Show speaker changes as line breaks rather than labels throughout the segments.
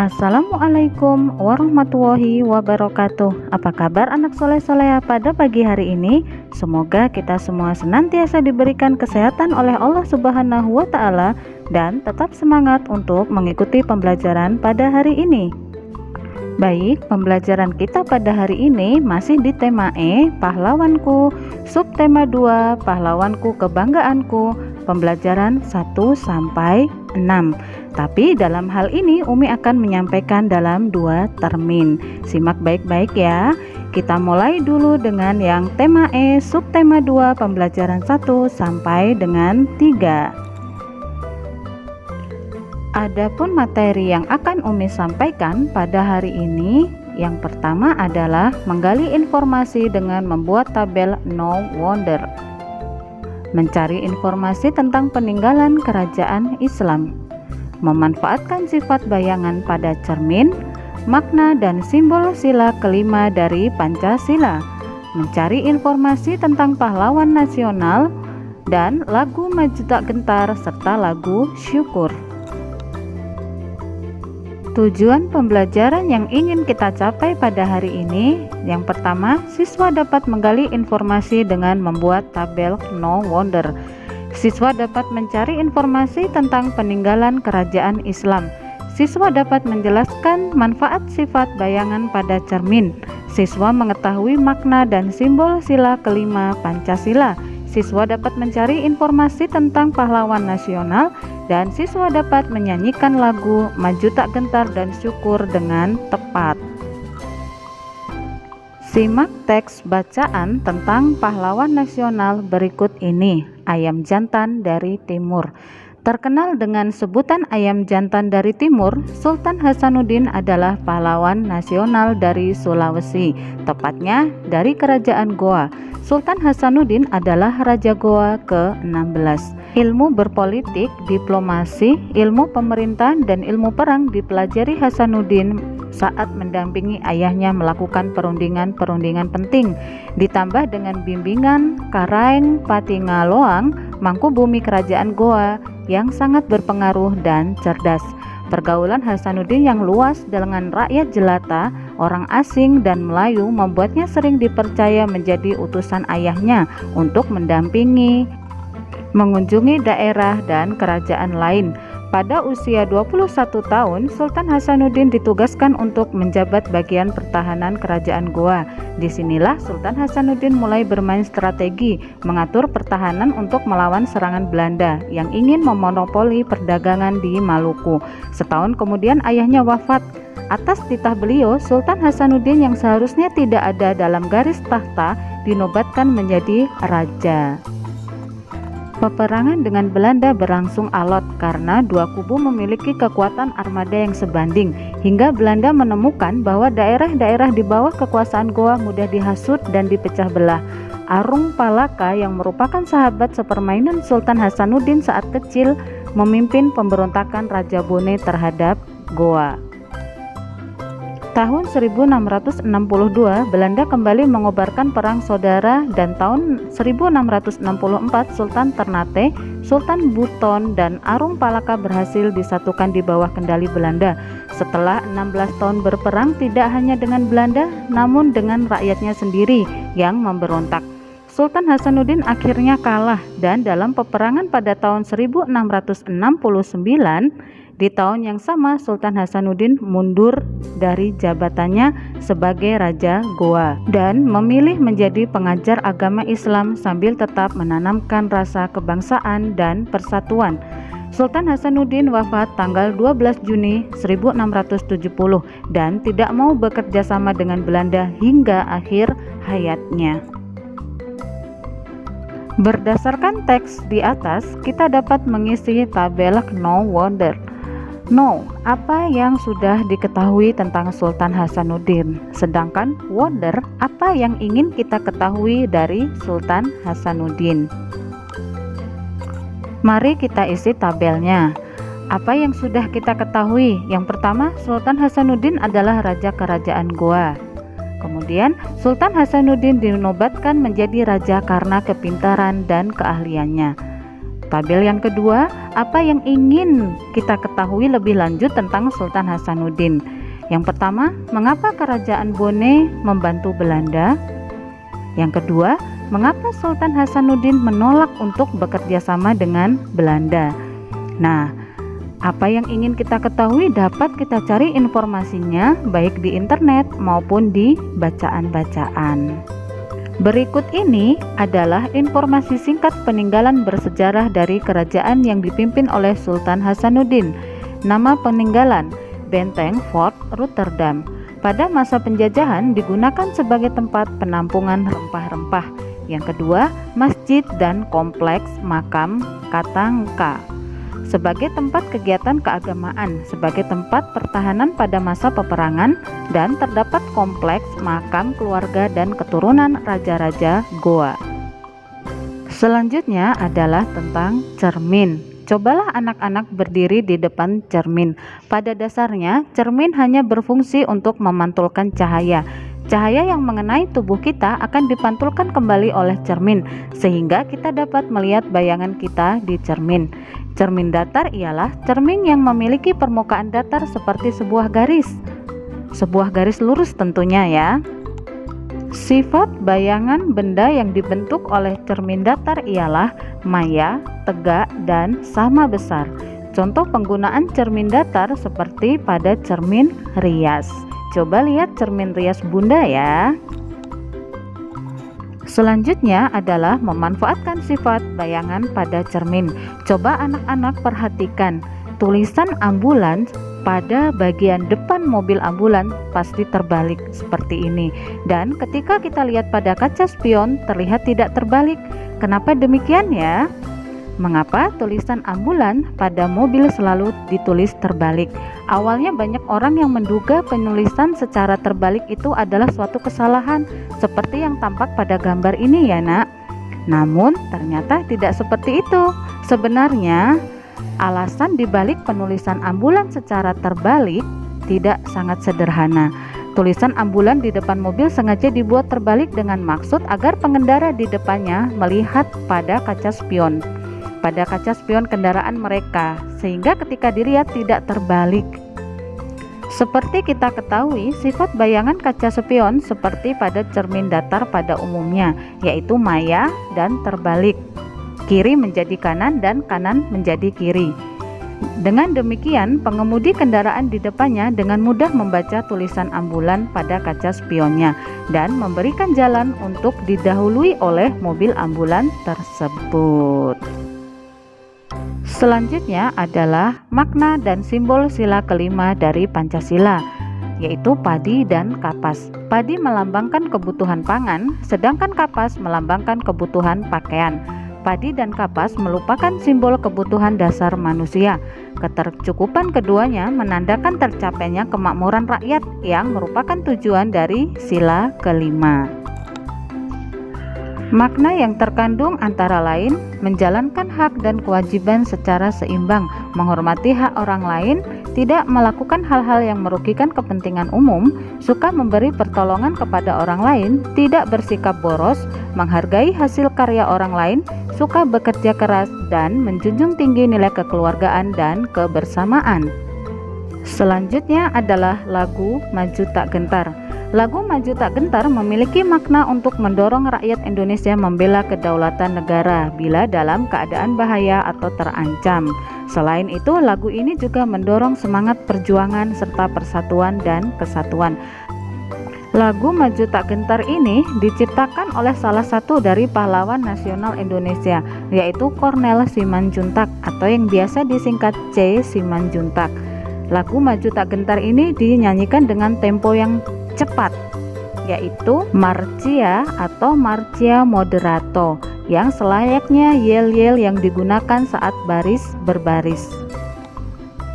Assalamualaikum warahmatullahi wabarakatuh. Apa kabar anak soleh-soleha pada pagi hari ini? Semoga kita semua senantiasa diberikan kesehatan oleh Allah Subhanahu wa Ta'ala dan tetap semangat untuk mengikuti pembelajaran pada hari ini. Baik, pembelajaran kita pada hari ini masih di tema E, pahlawanku, subtema 2, pahlawanku kebanggaanku, pembelajaran 1 sampai 6. Tapi dalam hal ini Umi akan menyampaikan dalam 2 termin. Simak baik-baik ya. Kita mulai dulu dengan yang tema E, subtema 2, pembelajaran 1 sampai dengan 3. Adapun materi yang akan Umi sampaikan pada hari ini, yang pertama adalah menggali informasi dengan membuat tabel No Wonder. Mencari informasi tentang peninggalan kerajaan Islam. Memanfaatkan sifat bayangan pada cermin, makna dan simbol sila kelima dari Pancasila. Mencari informasi tentang pahlawan nasional dan lagu Maju Tak Gentar serta lagu Syukur. Tujuan pembelajaran yang ingin kita capai pada hari ini, yang pertama, siswa dapat menggali informasi dengan membuat tabel No Wonder. Siswa dapat mencari informasi tentang peninggalan kerajaan Islam. Siswa dapat menjelaskan manfaat sifat bayangan pada cermin. Siswa mengetahui makna dan simbol sila kelima Pancasila. Siswa dapat mencari informasi tentang pahlawan nasional, dan siswa dapat menyanyikan lagu Maju Tak Gentar dan Syukur dengan tepat. Simak teks bacaan tentang pahlawan nasional berikut ini. Ayam jantan dari timur. Terkenal dengan sebutan ayam jantan dari timur, Sultan Hasanuddin adalah pahlawan nasional dari Sulawesi, tepatnya dari Kerajaan Goa. Sultan Hasanuddin adalah Raja Goa ke-16. Ilmu berpolitik, diplomasi, ilmu pemerintah, dan ilmu perang dipelajari Hasanuddin saat mendampingi ayahnya melakukan perundingan-perundingan penting, ditambah dengan bimbingan Karaeng Patingaloang, Mangkubumi Kerajaan Goa yang sangat berpengaruh dan cerdas. Pergaulan Hasanuddin yang luas dengan rakyat jelata, orang asing, dan Melayu membuatnya sering dipercaya menjadi utusan ayahnya untuk mendampingi, mengunjungi daerah dan kerajaan lain. Pada usia 21 tahun, Sultan Hasanuddin ditugaskan untuk menjabat bagian pertahanan kerajaan Goa. Disinilah Sultan Hasanuddin mulai bermain strategi, mengatur pertahanan untuk melawan serangan Belanda yang ingin memonopoli perdagangan di Maluku. Setahun kemudian ayahnya wafat. Atas titah beliau, Sultan Hasanuddin yang seharusnya tidak ada dalam garis tahta dinobatkan menjadi raja. Peperangan dengan Belanda berlangsung alot karena dua kubu memiliki kekuatan armada yang sebanding, hingga Belanda menemukan bahwa daerah-daerah di bawah kekuasaan Goa mudah dihasut dan dipecah belah. Arung Palaka yang merupakan sahabat sepermainan Sultan Hasanuddin saat kecil memimpin pemberontakan Raja Bone terhadap Goa. Tahun 1662, Belanda kembali mengobarkan perang saudara, dan tahun 1664 Sultan Ternate, Sultan Buton, dan Arung Palaka berhasil disatukan di bawah kendali Belanda. Setelah 16 tahun berperang tidak hanya dengan Belanda, namun dengan rakyatnya sendiri yang memberontak. Sultan Hasanuddin akhirnya kalah, dan dalam peperangan pada tahun 1669, di tahun yang sama Sultan Hasanuddin mundur dari jabatannya sebagai Raja Goa dan memilih menjadi pengajar agama Islam sambil tetap menanamkan rasa kebangsaan dan persatuan. Sultan Hasanuddin wafat tanggal 12 Juni 1670 dan tidak mau bekerja sama dengan Belanda hingga akhir hayatnya. Berdasarkan teks di atas, kita dapat mengisi tabel No Wonder. No, apa yang sudah diketahui tentang Sultan Hasanuddin. Sedangkan Wonder, apa yang ingin kita ketahui dari Sultan Hasanuddin. Mari kita isi tabelnya. Apa yang sudah kita ketahui? Yang pertama, Sultan Hasanuddin adalah Raja Kerajaan Goa. Kemudian, Sultan Hasanuddin dinobatkan menjadi raja karena kepintaran dan keahliannya. Tabel yang kedua, apa yang ingin kita ketahui lebih lanjut tentang Sultan Hasanuddin? Yang pertama, mengapa Kerajaan Bone membantu Belanda? Yang kedua, mengapa Sultan Hasanuddin menolak untuk bekerja sama dengan Belanda? Nah, apa yang ingin kita ketahui dapat kita cari informasinya baik di internet maupun di bacaan-bacaan. Berikut ini adalah informasi singkat peninggalan bersejarah dari kerajaan yang dipimpin oleh Sultan Hasanuddin. Nama peninggalan, Benteng Fort Rotterdam. Pada masa penjajahan digunakan sebagai tempat penampungan rempah-rempah. Yang kedua, masjid dan kompleks makam Katangka sebagai tempat kegiatan keagamaan, sebagai tempat pertahanan pada masa peperangan, dan terdapat kompleks makam keluarga dan keturunan raja-raja Goa. Selanjutnya adalah tentang cermin. Cobalah anak-anak berdiri di depan cermin. Pada dasarnya, cermin hanya berfungsi untuk memantulkan cahaya. Cahaya yang mengenai tubuh kita akan dipantulkan kembali oleh cermin, sehingga kita dapat melihat bayangan kita di cermin. Cermin datar ialah cermin yang memiliki permukaan datar seperti sebuah garis lurus tentunya ya. Sifat bayangan benda yang dibentuk oleh cermin datar ialah maya, tegak, dan sama besar. Contoh penggunaan cermin datar seperti pada cermin rias. Coba lihat cermin rias Bunda ya. Selanjutnya adalah memanfaatkan sifat bayangan pada cermin. Coba anak-anak perhatikan tulisan ambulans pada bagian depan mobil ambulans pasti terbalik seperti ini, dan ketika kita lihat pada kaca spion terlihat tidak terbalik. Kenapa demikian ya? Mengapa tulisan ambulans pada mobil selalu ditulis terbalik? Awalnya banyak orang yang menduga penulisan secara terbalik itu adalah suatu kesalahan seperti yang tampak pada gambar ini ya nak. Namun ternyata tidak seperti itu. Sebenarnya alasan dibalik penulisan ambulans secara terbalik tidak sangat sederhana. Tulisan ambulans di depan mobil sengaja dibuat terbalik dengan maksud agar pengendara di depannya melihat pada kaca spion kendaraan mereka, sehingga ketika dilihat tidak terbalik. Seperti kita ketahui, sifat bayangan kaca spion seperti pada cermin datar pada umumnya, yaitu maya dan terbalik. Kiri menjadi kanan dan kanan menjadi kiri. Dengan demikian, pengemudi kendaraan di depannya dengan mudah membaca tulisan ambulans pada kaca spionnya dan memberikan jalan untuk didahului oleh mobil ambulans tersebut. Selanjutnya adalah makna dan simbol sila kelima dari Pancasila, yaitu padi dan kapas. Padi melambangkan kebutuhan pangan, sedangkan kapas melambangkan kebutuhan pakaian. Padi dan kapas merupakan simbol kebutuhan dasar manusia. Ketercukupan keduanya menandakan tercapainya kemakmuran rakyat yang merupakan tujuan dari sila kelima. Makna yang terkandung antara lain menjalankan hak dan kewajiban secara seimbang, menghormati hak orang lain, tidak melakukan hal-hal yang merugikan kepentingan umum, suka memberi pertolongan kepada orang lain, tidak bersikap boros, menghargai hasil karya orang lain, suka bekerja keras, dan menjunjung tinggi nilai kekeluargaan dan kebersamaan. Selanjutnya adalah lagu Maju Tak Gentar. Lagu Maju Tak Gentar memiliki makna untuk mendorong rakyat Indonesia membela kedaulatan negara bila dalam keadaan bahaya atau terancam. Selain itu, lagu ini juga mendorong semangat perjuangan serta persatuan dan kesatuan. Lagu Maju Tak Gentar ini diciptakan oleh salah satu dari pahlawan nasional Indonesia, yaitu Kornel Simanjuntak atau yang biasa disingkat C. Simanjuntak. Lagu Maju Tak Gentar ini dinyanyikan dengan tempo yang cepat, yaitu marcia atau marcia moderato, yang selayaknya yel-yel yang digunakan saat baris berbaris,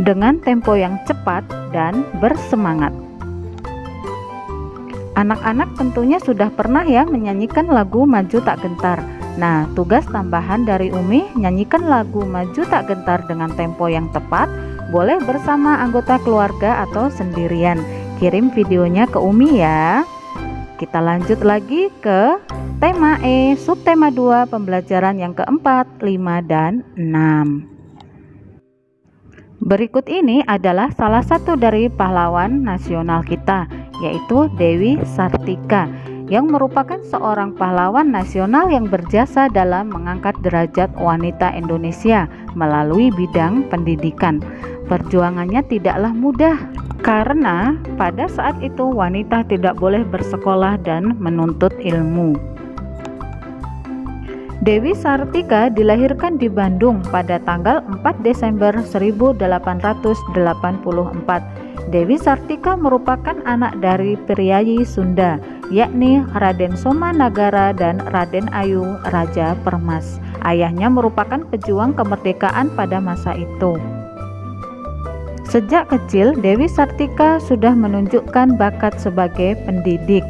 dengan tempo yang cepat dan bersemangat. Anak-anak tentunya sudah pernah ya menyanyikan lagu Maju Tak Gentar. Nah, tugas tambahan dari Umi, nyanyikan lagu Maju Tak Gentar dengan tempo yang tepat, boleh bersama anggota keluarga atau sendirian. Kirim videonya ke Umi ya. Kita lanjut lagi ke tema E, subtema 2, pembelajaran yang keempat, 5, dan 6. Berikut ini adalah salah satu dari pahlawan nasional kita, yaitu Dewi Sartika, yang merupakan seorang pahlawan nasional yang berjasa dalam mengangkat derajat wanita Indonesia melalui bidang pendidikan. Perjuangannya tidaklah mudah, karena pada saat itu wanita tidak boleh bersekolah dan menuntut ilmu. Dewi Sartika dilahirkan di Bandung pada tanggal 4 Desember 1884. Dewi Sartika merupakan anak dari priyayi Sunda, yakni Raden Somanagara dan Raden Ayu Raja Permas. Ayahnya merupakan pejuang kemerdekaan pada masa itu. Sejak kecil, Dewi Sartika sudah menunjukkan bakat sebagai pendidik.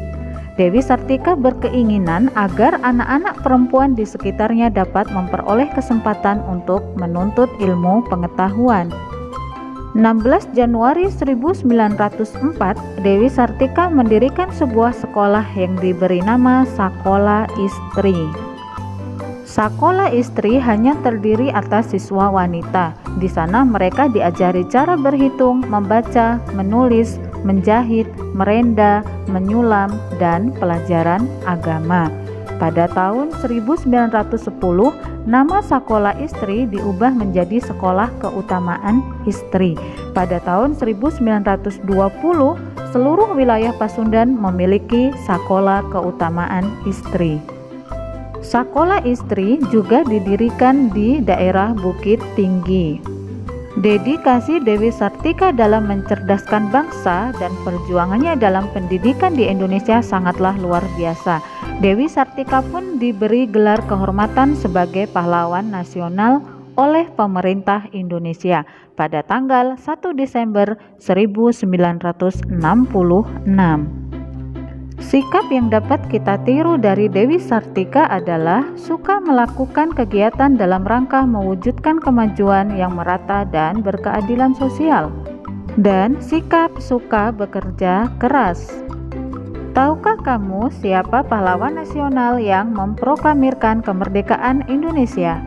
Dewi Sartika berkeinginan agar anak-anak perempuan di sekitarnya dapat memperoleh kesempatan untuk menuntut ilmu pengetahuan. 16 Januari 1904, Dewi Sartika mendirikan sebuah sekolah yang diberi nama Sakola Istri. Sakola Istri hanya terdiri atas siswa wanita. Di sana mereka diajari cara berhitung, membaca, menulis, menjahit, merenda, menyulam, dan pelajaran agama. Pada tahun 1910, nama Sakola Istri diubah menjadi Sekolah Keutamaan Istri. Pada tahun 1920, seluruh wilayah Pasundan memiliki Sakola Keutamaan Istri. Sakola Istri juga didirikan di daerah Bukit Tinggi. Dedikasi Dewi Sartika dalam mencerdaskan bangsa dan perjuangannya dalam pendidikan di Indonesia sangatlah luar biasa. Dewi Sartika pun diberi gelar kehormatan sebagai pahlawan nasional oleh pemerintah Indonesia pada tanggal 1 Desember 1966. Sikap yang dapat kita tiru dari Dewi Sartika adalah suka melakukan kegiatan dalam rangka mewujudkan kemajuan yang merata dan berkeadilan sosial, dan sikap suka bekerja keras. Tahukah kamu siapa pahlawan nasional yang memproklamirkan kemerdekaan Indonesia?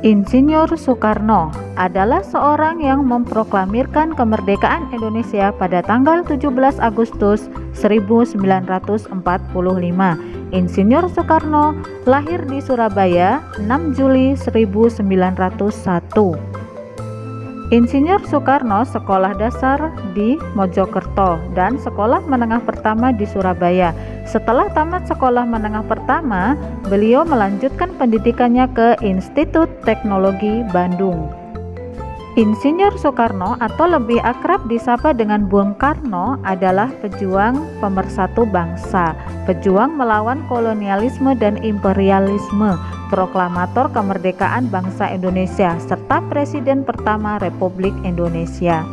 Insinyur Soekarno adalah seorang yang memproklamirkan kemerdekaan Indonesia pada tanggal 17 Agustus 1945. Insinyur Soekarno lahir di Surabaya 6 Juli 1901. Insinyur Soekarno sekolah dasar di Mojokerto dan sekolah menengah pertama di Surabaya. Setelah tamat sekolah menengah pertama, beliau melanjutkan pendidikannya ke Institut Teknologi Bandung. Insinyur Soekarno atau lebih akrab disapa dengan Bung Karno adalah pejuang pemersatu bangsa, pejuang melawan kolonialisme dan imperialisme, proklamator kemerdekaan bangsa Indonesia, serta Presiden pertama Republik Indonesia.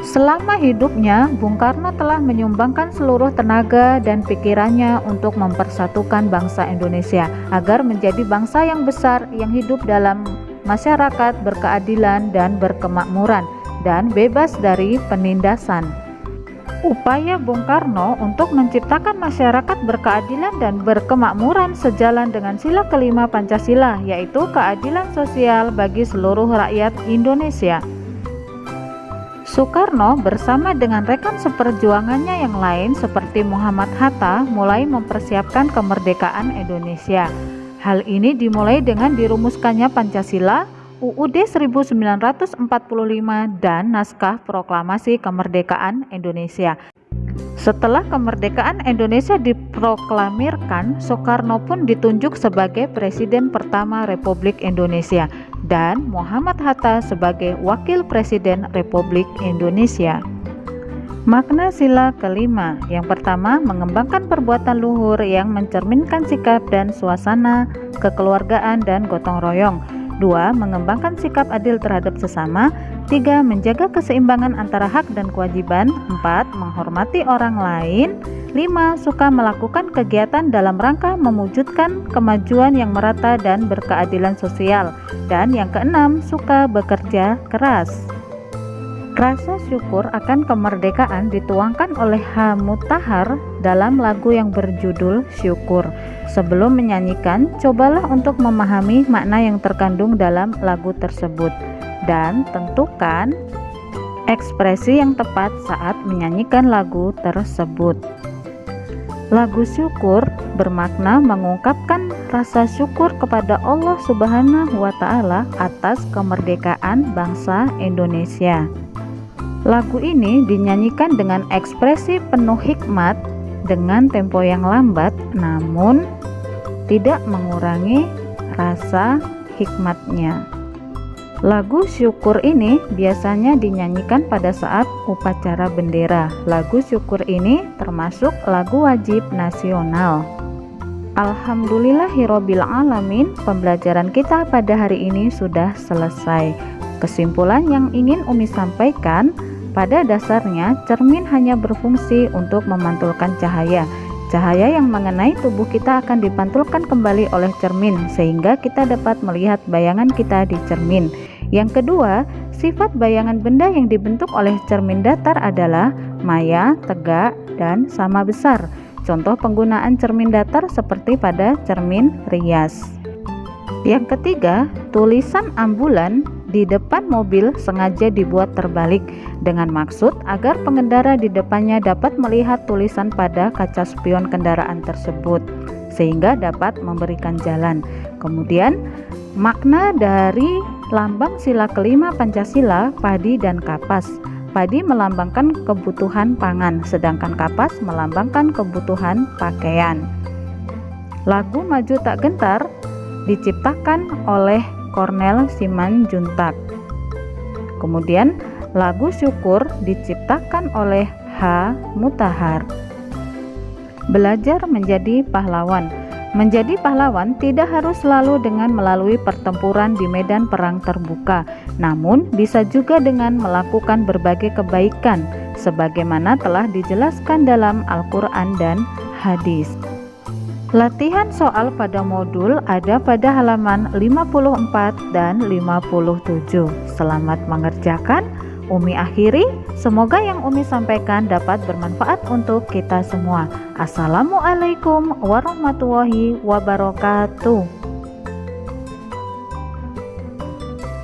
Selama hidupnya, Bung Karno telah menyumbangkan seluruh tenaga dan pikirannya untuk mempersatukan bangsa Indonesia agar menjadi bangsa yang besar yang hidup dalam masyarakat berkeadilan dan berkemakmuran dan bebas dari penindasan. Upaya Bung Karno untuk menciptakan masyarakat berkeadilan dan berkemakmuran sejalan dengan sila kelima Pancasila, yaitu keadilan sosial bagi seluruh rakyat Indonesia. Soekarno bersama dengan rekan seperjuangannya yang lain seperti Muhammad Hatta mulai mempersiapkan kemerdekaan Indonesia. Hal ini dimulai dengan dirumuskannya Pancasila, UUD 1945, dan Naskah Proklamasi Kemerdekaan Indonesia. Setelah kemerdekaan Indonesia diproklamirkan, Soekarno pun ditunjuk sebagai Presiden pertama Republik Indonesia dan Muhammad Hatta sebagai Wakil Presiden Republik Indonesia. Makna sila kelima, yang pertama, mengembangkan perbuatan luhur yang mencerminkan sikap dan suasana kekeluargaan dan gotong royong. 2. Mengembangkan sikap adil terhadap sesama. 3. Menjaga keseimbangan antara hak dan kewajiban. 4. Menghormati orang lain. 5. Suka melakukan kegiatan dalam rangka mewujudkan kemajuan yang merata dan berkeadilan sosial. Dan yang keenam, suka bekerja keras. Rasa syukur akan kemerdekaan dituangkan oleh H. Mutahar dalam lagu yang berjudul Syukur. Sebelum menyanyikan, cobalah untuk memahami makna yang terkandung dalam lagu tersebut dan tentukan ekspresi yang tepat saat menyanyikan lagu tersebut. Lagu syukur bermakna mengungkapkan rasa syukur kepada Allah Subhanahu wa Ta'ala atas kemerdekaan bangsa Indonesia. Lagu ini dinyanyikan dengan ekspresi penuh hikmat dengan tempo yang lambat, namun tidak mengurangi rasa hikmatnya. Lagu syukur ini biasanya dinyanyikan pada saat upacara bendera. Lagu syukur ini termasuk lagu wajib nasional. Alhamdulillahirabbil alamin, pembelajaran kita pada hari ini sudah selesai. Kesimpulan yang ingin Umi sampaikan, pada dasarnya cermin hanya berfungsi untuk memantulkan cahaya. Cahaya yang mengenai tubuh kita akan dipantulkan kembali oleh cermin sehingga kita dapat melihat bayangan kita di cermin. Yang kedua, sifat bayangan benda yang dibentuk oleh cermin datar adalah maya, tegak, dan sama besar. Contoh penggunaan cermin datar seperti pada cermin rias. Yang ketiga, tulisan ambulan di depan mobil sengaja dibuat terbalik dengan maksud agar pengendara di depannya dapat melihat tulisan pada kaca spion kendaraan tersebut sehingga dapat memberikan jalan. Kemudian, makna dari lambang sila kelima Pancasila, padi dan kapas. Padi melambangkan kebutuhan pangan, sedangkan kapas melambangkan kebutuhan pakaian. Lagu Maju Tak Gentar diciptakan oleh Cornel Simanjuntak. Kemudian lagu Syukur diciptakan oleh H. Mutahar. Belajar menjadi pahlawan. Menjadi pahlawan tidak harus selalu dengan melalui pertempuran di medan perang terbuka, namun bisa juga dengan melakukan berbagai kebaikan sebagaimana telah dijelaskan dalam Al-Quran dan hadis. Latihan soal pada modul ada pada halaman 54 dan 57. Selamat mengerjakan. Umi akhiri, semoga yang Umi sampaikan dapat bermanfaat untuk kita semua. Assalamualaikum warahmatullahi wabarakatuh.